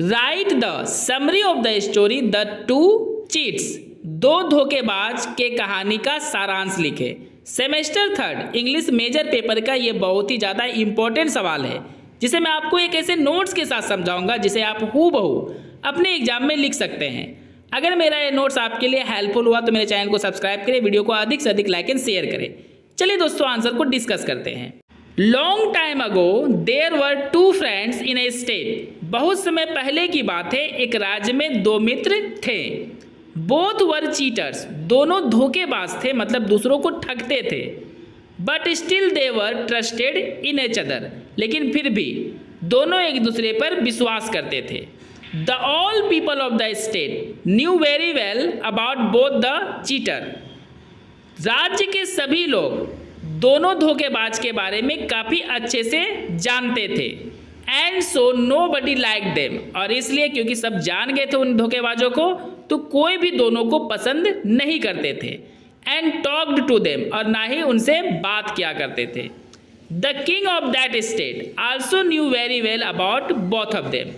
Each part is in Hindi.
Right the summary of the story the two cheats. दो धोखेबाज के कहानी का सारांश लिखे। सेमेस्टर 3 इंग्लिश मेजर पेपर का ये बहुत ही ज़्यादा इम्पोर्टेंट सवाल है, जिसे मैं आपको एक ऐसे नोट्स के साथ समझाऊंगा जिसे आप हूबहू अपने एग्जाम में लिख सकते हैं। अगर मेरा ये नोट्स आपके लिए हेल्पफुल हुआ तो मेरे चैनल को सब्सक्राइब करें, वीडियो को अधिक से अधिक लाइक एंड शेयर करें। चलिए दोस्तों, आंसर को डिस्कस करते हैं। Long time ago there were two friends in a state. बहुत समय पहले की बात है, एक राज्य में दो मित्र थे। बोथ वर चीटर्स, दोनों धोखेबाज थे, मतलब दूसरों को ठगते थे। But still they were trusted in H other, लेकिन फिर भी दोनों एक दूसरे पर विश्वास करते थे। The all people of the state new very well about both the cheater. राज्य के सभी लोग दोनों धोखेबाज के बारे में काफ़ी अच्छे से जानते थे। And so nobody like them, और इसलिए क्योंकि सब जान गए थे उन धोखेबाजों को, तो कोई भी दोनों को पसंद नहीं करते थे। एंड टॉक्ड टू देम, और ना ही उनसे बात किया करते थे। The king of that state also new very well about both of them.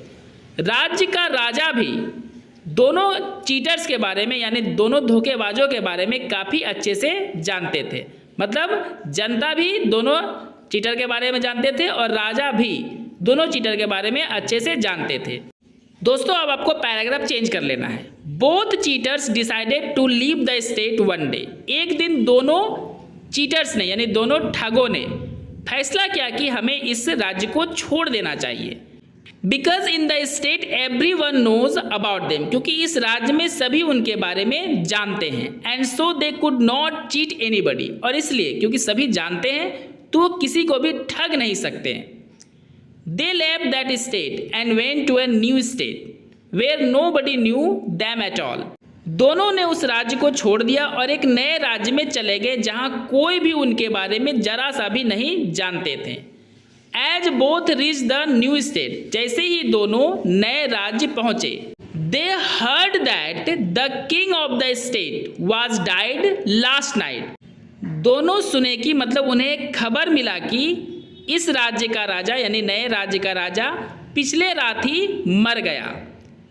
राज्य का राजा भी दोनों चीटर्स के बारे में, यानी दोनों धोखेबाजों के बारे में काफ़ी अच्छे से जानते थे। मतलब जनता भी दोनों चीटर के बारे में जानते थे और राजा भी दोनों चीटर के बारे में अच्छे से जानते थे। दोस्तों, अब आपको पैराग्राफ चेंज कर लेना है। Both cheaters decided to leave the state one day. एक दिन दोनों चीटर्स ने, यानी दोनों ठगों ने फैसला किया कि हमें इस राज्य को छोड़ देना चाहिए। Because in the state everyone knows about them, क्योंकि इस राज्य में सभी उनके बारे में जानते हैं। And so they could not cheat anybody, और इसलिए क्योंकि सभी जानते हैं तो वो किसी को भी ठग नहीं सकते हैं। They left that state and went to a new state where nobody knew them at all. दोनों ने उस राज्य को छोड़ दिया और एक नए राज्य में चले गए जहां कोई भी उनके बारे में जरा सा भी नहीं जानते थे। As both reach the new state, जैसे ही दोनों नए राज्य पहुंचे, they heard that the king of the state was died last night. दोनों सुने कि, मतलब उन्हें खबर मिला कि इस राज्य का राजा, यानी नए राज्य का राजा पिछले रात ही मर गया।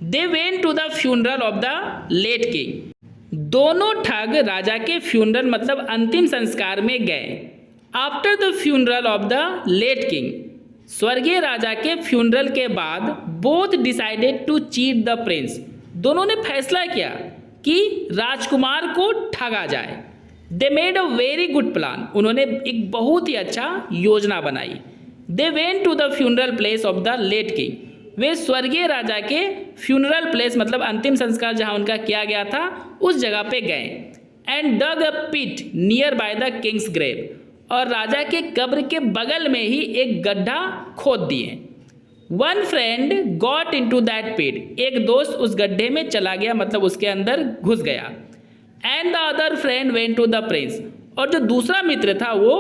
They went to the funeral of the late king. दोनों ठग राजा के फ्यूनरल, मतलब अंतिम संस्कार में गए। After the funeral of the late king, स्वर्गीय राजा के फ्यूनरल के बाद, both decided to cheat the prince. दोनों ने फैसला किया कि राजकुमार को ठगा जाए। They made a very good plan, उन्होंने एक बहुत ही अच्छा योजना बनाई। They went to the funeral place of the late king, वे स्वर्गीय राजा के फ्यूनरल प्लेस, मतलब अंतिम संस्कार जहां उनका किया गया था, उस जगह पे गए। And dug a pit nearby the king's grave, और राजा के कब्र के बगल में ही एक गड्ढा खोद दिए। One friend got into that pit, एक दोस्त उस गड्ढे में चला गया, मतलब उसके अंदर घुस गया। And the other friend went to the prince, और जो दूसरा मित्र था वो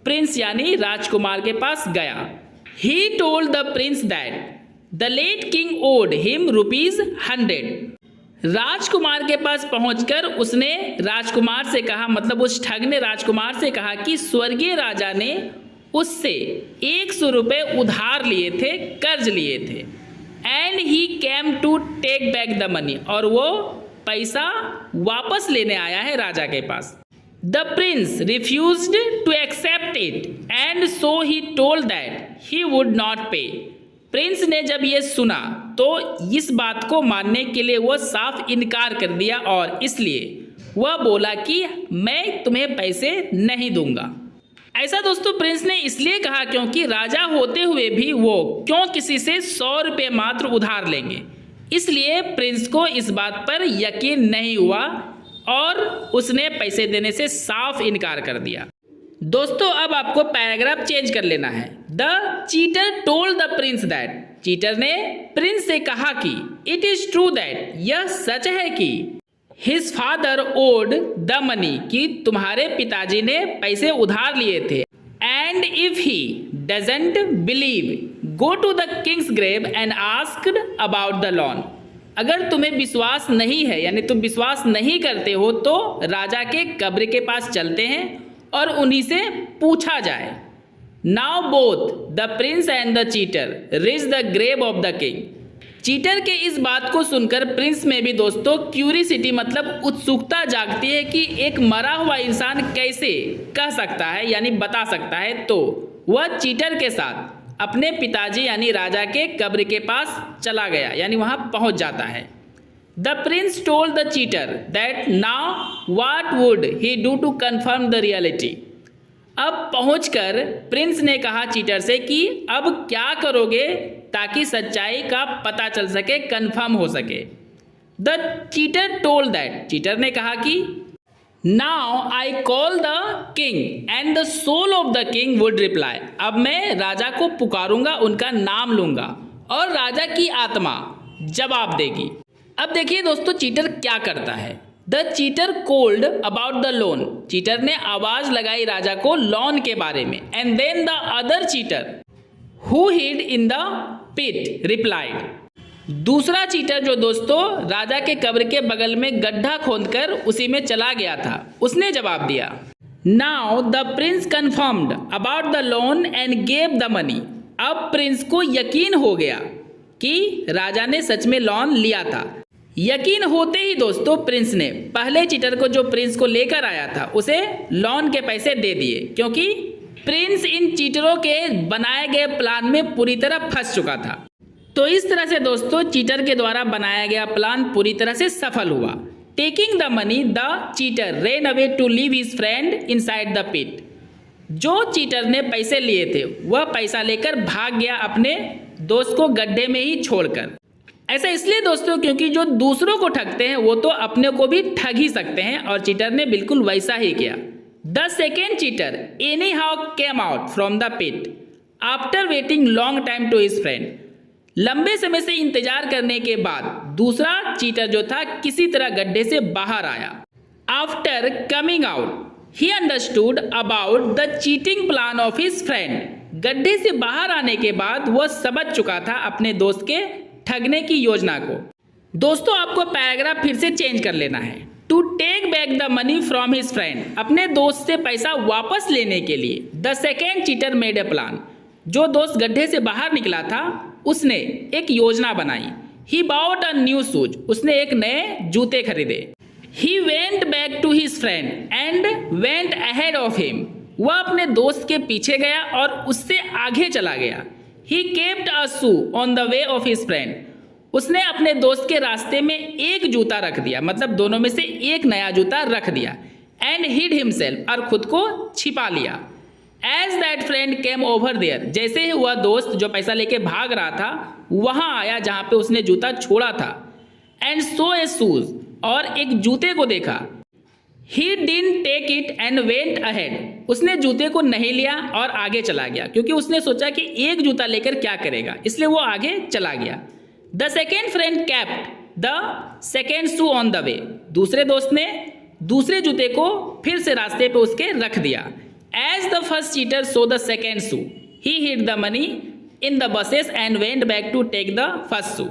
प्रिंस यानी राजकुमार के पास गया। He told the prince that the late king owed him ₹100। राजकुमार के पास पहुंचकर उसने राजकुमार से कहा, मतलब उस ठग ने राजकुमार से कहा कि स्वर्गीय राजा ने उससे 100 रुपये उधार लिए थे, कर्ज लिए थे। And he came to take back the money, और वो पैसा वापस लेने आया है राजा के पास। The prince refused to accept it and so he told that he would not pay. Prince ने जब ये सुना तो इस बात को मानने के लिए वो साफ इनकार कर दिया, और इसलिए वह बोला कि मैं तुम्हें पैसे नहीं दूंगा। ऐसा दोस्तों प्रिंस ने इसलिए कहा क्योंकि राजा होते हुए भी वो क्यों किसी से 100 रुपये मात्र उधार लेंगे। इसलिए प्रिंस को इस बात पर यकीन नहीं हुआ और उसने पैसे देने से साफ इनकार कर दिया। दोस्तों, अब आपको पैराग्राफ चेंज कर लेना है। The cheater told the prince that, cheater ने प्रिंस से कहा कि इट इज ट्रू दैट, यह सच है कि his father owed the money, कि तुम्हारे पिताजी ने पैसे उधार लिए थे। And if he doesn't believe go to the king's grave and asked about the loan. अगर तुम्हें विश्वास नहीं है, यानी तुम विश्वास नहीं करते हो, तो राजा के कब्र के पास चलते हैं और उन्हीं से पूछा जाए। Now both the prince and the cheater reach the grave of the king. Cheater के इस बात को सुनकर प्रिंस में भी दोस्तों क्यूरिसिटी मतलब उत्सुकता जागती है कि एक मरा हुआ इंसान कैसे कह सकता है यानी बता सकता है। तो वह चीटर के साथ अपने पिताजी यानी राजा के कब्र के पास चला गया यानी वहां पहुंच जाता है। The prince told the cheater that now what would he do to confirm the reality. अब पहुंचकर प्रिंस ने कहा चीटर से कि अब क्या करोगे ताकि सच्चाई का पता चल सके, कंफर्म हो सके। The cheater told that, cheater ने कहा कि now I call the king and the soul of the king would reply. अब मैं राजा को पुकारूंगा, उनका नाम लूंगा और राजा की आत्मा जवाब देगी। अब देखिए दोस्तों चीटर क्या करता है। The cheater called about the loan, cheater ने आवाज लगाई राजा को लोन के बारे में। And then the other cheater who hid in the pit replied, दूसरा चीटर जो दोस्तों राजा के कब्र के बगल में गड्ढा खोदकर उसी में चला गया था, उसने जवाब दिया now the Prince confirmed about the loan and gave the money. अब प्रिंस को यकीन हो गया कि राजा ने सच में लोन लिया था। यकीन होते ही दोस्तों प्रिंस ने पहले चीटर को जो प्रिंस को लेकर आया था उसे लोन के पैसे दे दिए, क्योंकि प्रिंस इन चीटरों के बनाए गए प्लान में पूरी तरह फंस चुका था। तो इस तरह से दोस्तों चीटर के द्वारा बनाया गया प्लान पूरी तरह से सफल हुआ। Taking the money the cheater ran away to leave his friend inside the pit. जो चीटर ने पैसे लिए थे वह पैसा लेकर भाग गया अपने दोस्त को गड्ढे में ही छोड़कर। ऐसा इसलिए दोस्तों क्योंकि जो दूसरों को ठगते हैं वो तो अपने को भी ठग ही सकते हैं, और चीटर ने बिल्कुल वैसा ही किया। The second cheater anyhow came out from the pit after waiting long time to his friend. लंबे समय से इंतजार करने के बाद दूसरा चीटर जो था किसी तरह गड्ढे से बाहर आया। After coming out he understood about the cheating plan of his friend. गड्ढे से बाहर आने के बाद वह समझ चुका था अपने दोस्त के ठगने की योजना को। दोस्तों आपको पैराग्राफ फिर से चेंज कर लेना है। To take back the money from his friend, अपने दोस्त से पैसा वापस लेने के लिए the second cheater made a plan. जो दोस्त गड्ढे से बाहर निकला था उसने एक योजना बनाई। He bought a new shoes, उसने एक नए जूते खरीदे। He went back to his friend and went ahead of him, वह अपने दोस्त के पीछे गया और उससे आगे चला गया। He kept a shoe on the way of his friend, उसने अपने दोस्त के रास्ते में एक जूता रख दिया, मतलब दोनों में से एक नया जूता रख दिया। एंड हिड हिमसेल्फ, और खुद को छिपा लिया। As that friend came over there, जैसे ही वह दोस्त जो पैसा लेके भाग रहा था वहां आया जहां पे उसने जूता छोड़ा था। एंड सो ए शूज, और एक जूते को देखा। He didn't take it and went ahead, उसने जूते को नहीं लिया और आगे चला गया, क्योंकि उसने सोचा कि एक जूता लेकर क्या करेगा, इसलिए वो आगे चला गया। The second friend kept the second shoe on the way, दूसरे दोस्त ने दूसरे जूते को फिर से रास्ते पे उसके रख दिया। As the first cheater so the second shoe he hid the money in the buses and went back to take the first shoe,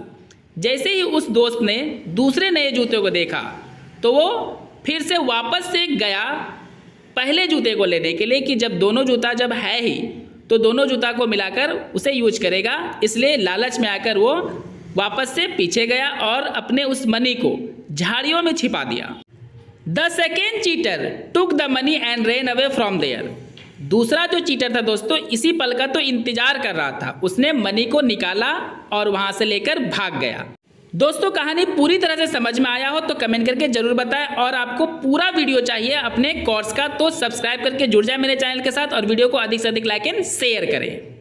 जैसे ही उस दोस्त ने दूसरे नए जूते को देखा तो वो फिर से वापस से गया पहले जूते को लेने के लिए, कि जब दोनों जूता जब है ही तो दोनों जूता को मिलाकर उसे यूज करेगा, इसलिए लालच में आकर वो वापस से पीछे गया और अपने उस मनी को झाड़ियों में छिपा दिया। The second cheater took the money and ran away from there, दूसरा जो चीटर था दोस्तों इसी पल का तो इंतजार कर रहा था, उसने मनी को निकाला और वहां से लेकर भाग गया। दोस्तों कहानी पूरी तरह से समझ में आया हो तो कमेंट करके जरूर बताएं, और आपको पूरा वीडियो चाहिए अपने कोर्स का तो सब्सक्राइब करके जुड़ जाए मेरे चैनल के साथ और वीडियो को अधिक से अधिक लाइक एंड शेयर करें।